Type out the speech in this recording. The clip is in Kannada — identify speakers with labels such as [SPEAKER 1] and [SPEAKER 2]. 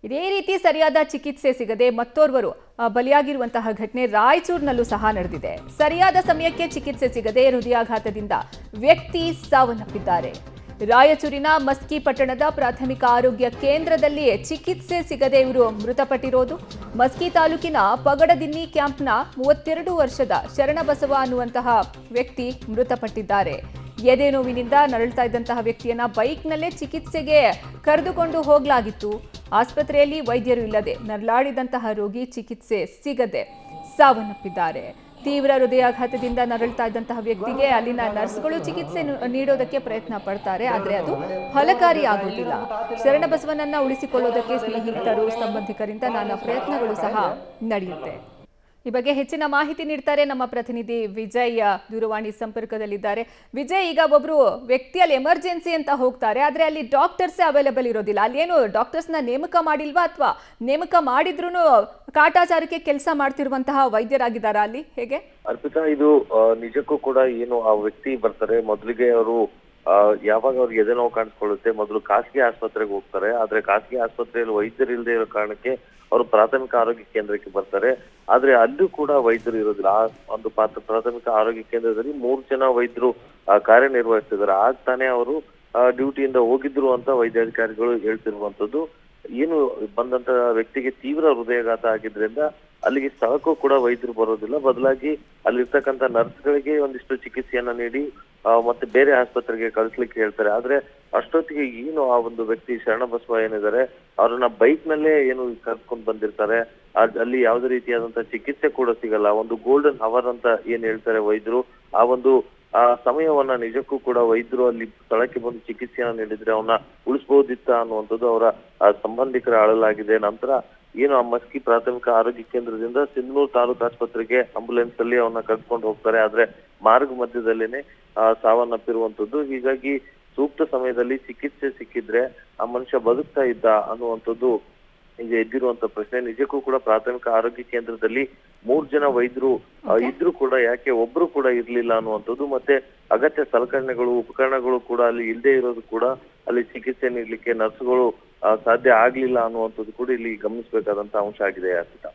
[SPEAKER 1] ಇದೇ ರೀತಿ ಸರಿಯಾದ ಚಿಕಿತ್ಸೆ ಸಿಗದೆ ಮತ್ತೋರ್ವರು ಬಲಿಯಾಗಿರುವಂತಹ ಘಟನೆ ರಾಯಚೂರಿನಲ್ಲೂ ಸಹ ನಡೆದಿದೆ. ಸರಿಯಾದ ಸಮಯಕ್ಕೆ ಚಿಕಿತ್ಸೆ ಸಿಗದೆ ಹೃದಯಾಘಾತದಿಂದ ವ್ಯಕ್ತಿ ಸಾವನ್ನಪ್ಪಿದ್ದಾರೆ. ರಾಯಚೂರಿನ ಮಸ್ಕಿ ಪಟ್ಟಣದ ಪ್ರಾಥಮಿಕ ಆರೋಗ್ಯ ಕೇಂದ್ರದಲ್ಲಿಯೇ ಚಿಕಿತ್ಸೆ ಸಿಗದೆ ಇವರು ಮೃತಪಟ್ಟಿರೋದು. ಮಸ್ಕಿ ತಾಲೂಕಿನ ಪಗಡದಿನ್ನಿ ಕ್ಯಾಂಪ್ನ 32 ವರ್ಷದ ಶರಣಬಸವ ಅನ್ನುವಂತಹ ವ್ಯಕ್ತಿ ಮೃತಪಟ್ಟಿದ್ದಾರೆ. ಎದೆ ನೋವಿನಿಂದ ನರಳ್ತಾ ಇದ್ದಂತಹ ವ್ಯಕ್ತಿಯನ್ನ ಬೈಕ್ನಲ್ಲೇ ಚಿಕಿತ್ಸೆಗೆ ಕರೆದುಕೊಂಡು ಹೋಗಲಾಗಿತ್ತು. ಆಸ್ಪತ್ರೆಯಲ್ಲಿ ವೈದ್ಯರು ಇಲ್ಲದೆ ನರಳಾಡಿದಂತಹ ರೋಗಿ ಚಿಕಿತ್ಸೆ ಸಿಗದೆ ಸಾವನ್ನಪ್ಪಿದ್ದಾರೆ. ತೀವ್ರ ಹೃದಯಾಘಾತದಿಂದ ನರಳ್ತಾ ಇದ್ದಂತಹ ವ್ಯಕ್ತಿಗೆ ಅಲ್ಲಿನ ನರ್ಸ್ಗಳು ಚಿಕಿತ್ಸೆ ನೀಡೋದಕ್ಕೆ ಪ್ರಯತ್ನ ಪಡ್ತಾರೆ, ಆದರೆ ಅದು ಫಲಕಾರಿ ಆಗುವುದಿಲ್ಲ. ಶರಣಬಸವನನ್ನ ಉಳಿಸಿಕೊಳ್ಳೋದಕ್ಕೆ ಸ್ನೇಹಿತರು ಸಂಬಂಧಿಕರಿಂದ ನಾನಾ ಪ್ರಯತ್ನಗಳು ಸಹ ನಡೆಯುತ್ತೆ. ಈ ಬಗ್ಗೆ ಹೆಚ್ಚಿನ ಮಾಹಿತಿ ನೀಡ್ತಾರೆ ನಮ್ಮ ಪ್ರತಿನಿಧಿ ವಿಜಯ್, ದೂರವಾಣಿ ಸಂಪರ್ಕದಲ್ಲಿದ್ದಾರೆ. ವಿಜಯ್, ಈಗ ಒಬ್ರು ವ್ಯಕ್ತಿಯಲ್ಲಿ ಎಮರ್ಜೆನ್ಸಿ ಅಂತ ಹೋಗ್ತಾರೆ, ಆದ್ರೆ ಅಲ್ಲಿ ಡಾಕ್ಟರ್ಸೇ ಅವೈಲೇಬಲ್ ಇರೋದಿಲ್ಲ. ಅಲ್ಲೇನು ಡಾಕ್ಟರ್ಸ್ನ ನೇಮಕ ಮಾಡಿಲ್ವಾ, ಅಥವಾ ನೇಮಕ ಮಾಡಿದ್ರು ಕಾಟಾಚಾರಕ್ಕೆ ಕೆಲಸ ಮಾಡ್ತಿರುವಂತಹ ವೈದ್ಯರಾಗಿದ್ದಾರಾ ಅಲ್ಲಿ? ಹೇಗೆ
[SPEAKER 2] ಅರ್ಪಿತಾ, ಇದು ನಿಜಕ್ಕೂ ಕೂಡ ಏನು ಆ ವ್ಯಕ್ತಿ ಬರ್ತಾರೆ, ಮೊದಲಿಗೆ ಅವರು ಯಾವಾಗ ಅವ್ರಿಗೆ ಎದೆ ನೋವು ಕಾಣಿಸ್ಕೊಳ್ಳುತ್ತೆ ಮೊದಲು ಖಾಸಗಿ ಆಸ್ಪತ್ರೆಗೆ ಹೋಗ್ತಾರೆ. ಆದ್ರೆ ಖಾಸಗಿ ಆಸ್ಪತ್ರೆಯಲ್ಲಿ ವೈದ್ಯರು ಇಲ್ಲದೆ ಇರೋ ಕಾರಣಕ್ಕೆ ಅವರು ಪ್ರಾಥಮಿಕ ಆರೋಗ್ಯ ಕೇಂದ್ರಕ್ಕೆ ಬರ್ತಾರೆ. ಆದ್ರೆ ಅಲ್ಲೂ ಕೂಡ ವೈದ್ಯರು ಇರೋದಿಲ್ಲ. ಆ ಒಂದು ಪ್ರಾಥಮಿಕ ಆರೋಗ್ಯ ಕೇಂದ್ರದಲ್ಲಿ 3 ಜನ ವೈದ್ಯರು ಕಾರ್ಯನಿರ್ವಹಿಸ್ತಿದ್ದಾರೆ. ಆಗ ತಾನೇ ಅವರು ಡ್ಯೂಟಿಯಿಂದ ಹೋಗಿದ್ರು ಅಂತ ವೈದ್ಯಾಧಿಕಾರಿಗಳು ಹೇಳ್ತಿರುವಂತದ್ದು. ಏನು ಬಂದಂತ ವ್ಯಕ್ತಿಗೆ ತೀವ್ರ ಹೃದಯಾಘಾತ ಆಗಿದ್ರಿಂದ ಅಲ್ಲಿಗೆ ಸ್ಥಳಕ್ಕೂ ಕೂಡ ವೈದ್ಯರು ಬರೋದಿಲ್ಲ. ಬದಲಾಗಿ ಅಲ್ಲಿರ್ತಕ್ಕಂಥ ನರ್ಸ್ಗಳಿಗೆ ಒಂದಿಷ್ಟು ಚಿಕಿತ್ಸೆಯನ್ನ ನೀಡಿ ಮತ್ತೆ ಬೇರೆ ಆಸ್ಪತ್ರೆಗೆ ಕಳಿಸ್ಲಿಕ್ಕೆ ಹೇಳ್ತಾರೆ. ಆದ್ರೆ ಅಷ್ಟೊತ್ತಿಗೆ ಏನು ಆ ಒಂದು ವ್ಯಕ್ತಿ ಶರಣಬಸವ ಏನಿದ್ದಾರೆ ಅವ್ರನ್ನ ಬೈಕ್ ನಲ್ಲೇ ಏನು ಕರ್ಕೊಂಡು ಬಂದಿರ್ತಾರೆ. ಅಲ್ಲಿ ಯಾವುದೇ ರೀತಿಯಾದಂತಹ ಚಿಕಿತ್ಸೆ ಕೂಡ ಸಿಗಲ್ಲ. ಒಂದು ಗೋಲ್ಡನ್ ಅವರ್ ಅಂತ ಏನ್ ಹೇಳ್ತಾರೆ ವೈದ್ಯರು, ಆ ಒಂದು ಸಮಯವನ್ನ ನಿಜಕ್ಕೂ ಕೂಡ ವೈದ್ಯರು ಅಲ್ಲಿ ಸ್ಥಳಕ್ಕೆ ಬಂದು ಚಿಕಿತ್ಸೆಯನ್ನ ನೀಡಿದ್ರೆ ಅವನ್ನ ಉಳಿಸಬಹುದಿತ್ತ ಅನ್ನುವಂಥದ್ದು ಅವರ ಸಂಬಂಧಿಕರ ಅಳಲಾಗಿದೆ. ನಂತರ ಏನು ಆ ಮಸ್ಕಿ ಪ್ರಾಥಮಿಕ ಆರೋಗ್ಯ ಕೇಂದ್ರದಿಂದ ಸಿಂಧನೂರು ತಾಲೂಕು ಆಸ್ಪತ್ರೆಗೆ ಆಂಬುಲೆನ್ಸ್ ಅಲ್ಲಿ ಅವನ್ನ ಕರ್ಕೊಂಡು ಹೋಗ್ತಾರೆ. ಆದ್ರೆ ಮಾರ್ಗ ಮಧ್ಯದಲ್ಲೇನೆ ಸಾವನ್ನಪ್ಪಿರುವಂತದ್ದು. ಹೀಗಾಗಿ ಸೂಕ್ತ ಸಮಯದಲ್ಲಿ ಚಿಕಿತ್ಸೆ ಸಿಕ್ಕಿದ್ರೆ ಆ ಮನುಷ್ಯ ಬದುಕ್ತಾ ಇದ್ದ ಅನ್ನುವಂಥದ್ದು ಈಗ ಎದ್ದಿರುವಂತ ಪ್ರಶ್ನೆ. ನಿಜಕ್ಕೂ ಕೂಡ ಪ್ರಾಥಮಿಕ ಆರೋಗ್ಯ ಕೇಂದ್ರದಲ್ಲಿ 3 ಜನ ವೈದ್ಯರು ಇದ್ರೂ ಕೂಡ ಯಾಕೆ ಒಬ್ರು ಕೂಡ ಇರ್ಲಿಲ್ಲ ಅನ್ನುವಂಥದ್ದು, ಮತ್ತೆ ಅಗತ್ಯ ಸಲಕರಣೆಗಳು ಉಪಕರಣಗಳು ಕೂಡ ಅಲ್ಲಿ ಇಲ್ಲದೆ ಇರೋದು ಕೂಡ ಅಲ್ಲಿ ಚಿಕಿತ್ಸೆ ನೀಡಲಿಕ್ಕೆ ನರ್ಸ್ಗಳು ಸಾಧ್ಯ ಆಗ್ಲಿಲ್ಲ ಅನ್ನುವಂಥದ್ದು ಕೂಡ ಇಲ್ಲಿ ಗಮನಿಸಬೇಕಾದಂತ ಅಂಶ ಆಗಿದೆ. ಅರ್ಪಿತಾ.